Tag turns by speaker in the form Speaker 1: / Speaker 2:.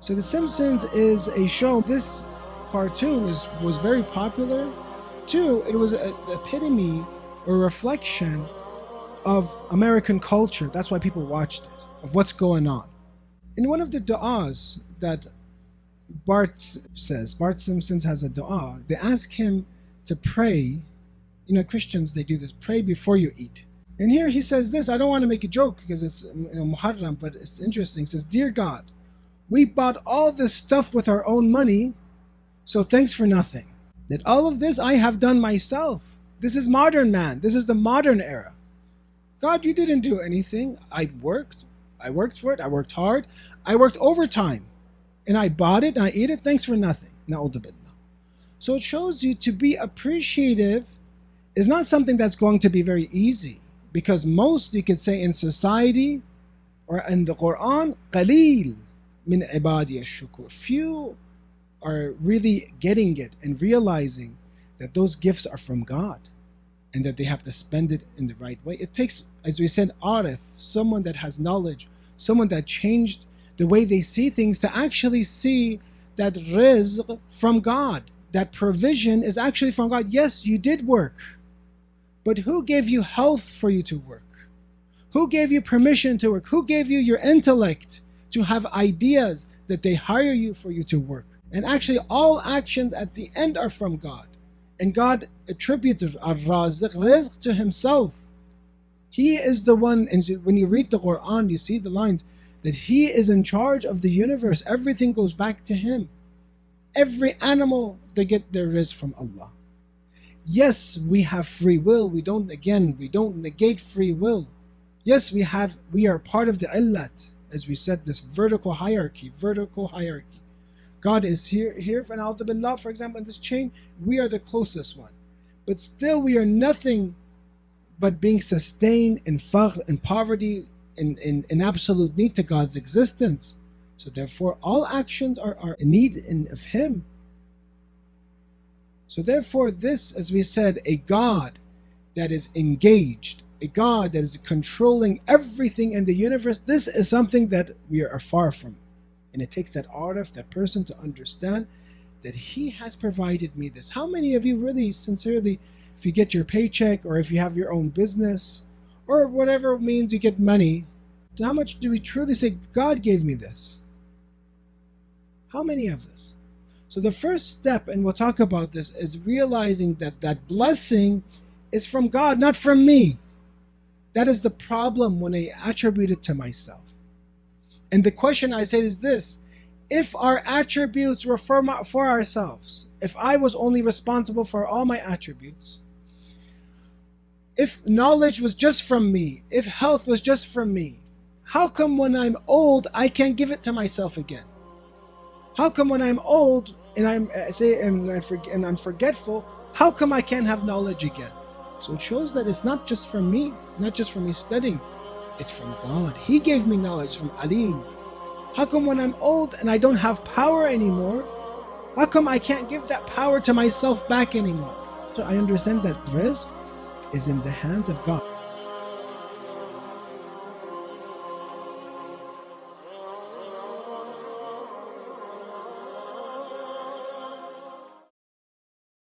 Speaker 1: So The Simpsons is a show. This cartoon was very popular. Two, it was an epitome or reflection of American culture. That's why people watched it, of what's going on. In one of the du'as that Bart says, Bart Simpson has a du'a. They ask him to pray. You know, Christians, they do this, pray before you eat. And here he says this. I don't want to make a joke because it's Muharram, but it's interesting. He says, Dear God, we bought all this stuff with our own money, so thanks for nothing. That all of this I have done myself. This is modern man. This is the modern era. God, you didn't do anything. I worked for it. I worked hard. I worked overtime. And I bought it and I ate it. Thanks for nothing. Na'udhu billah. So it shows you to be appreciative is not something that's going to be very easy. Because most, you could say, in society or in the Quran, qaleel min ibadi ash-shukur. Few are really getting it and realizing that those gifts are from God and that they have to spend it in the right way. It takes, as we said, arif, someone that has knowledge, someone that changed the way they see things to actually see that rizq from God, that provision is actually from God. Yes, you did work, but who gave you health for you to work? Who gave you permission to work? Who gave you your intellect to have ideas that they hire you for you to work? And actually all actions at the end are from God. And God attributed ar-raziq, rizq, to himself. He is the one, and when you read the Quran, you see the lines that he is in charge of the universe. Everything goes back to him. Every animal, they get their rizq from Allah. Yes, we have free will. We don't negate free will. Yes, we are part of the illat, as we said, this vertical hierarchy. God is here, and A'udhu Billah, for example, in this chain, we are the closest one. But still we are nothing but being sustained in faqr, in poverty, in absolute need to God's existence. So therefore all actions are in need of Him. So therefore this, as we said, a God that is engaged, a God that is controlling everything in the universe, this is something that we are far from. And it takes that arif, that person, to understand that He has provided me this. How many of you really sincerely, if you get your paycheck or if you have your own business or whatever means you get money, how much do we truly say, God gave me this? How many of this? So the first step, and we'll talk about this, is realizing that that blessing is from God, not from me. That is the problem when I attribute it to myself. And the question I say is this: if our attributes were for ourselves, if I was only responsible for all my attributes, if knowledge was just from me, if health was just from me, how come when I'm old I can't give it to myself again? How come when I'm old and I'm forgetful, how come I can't have knowledge again? So it shows that it's not just from me, not just from me studying. It's from God. He gave me knowledge from Alim. How come when I'm old and I don't have power anymore, how come I can't give that power to myself back anymore? So I understand that rizq is in the hands of God.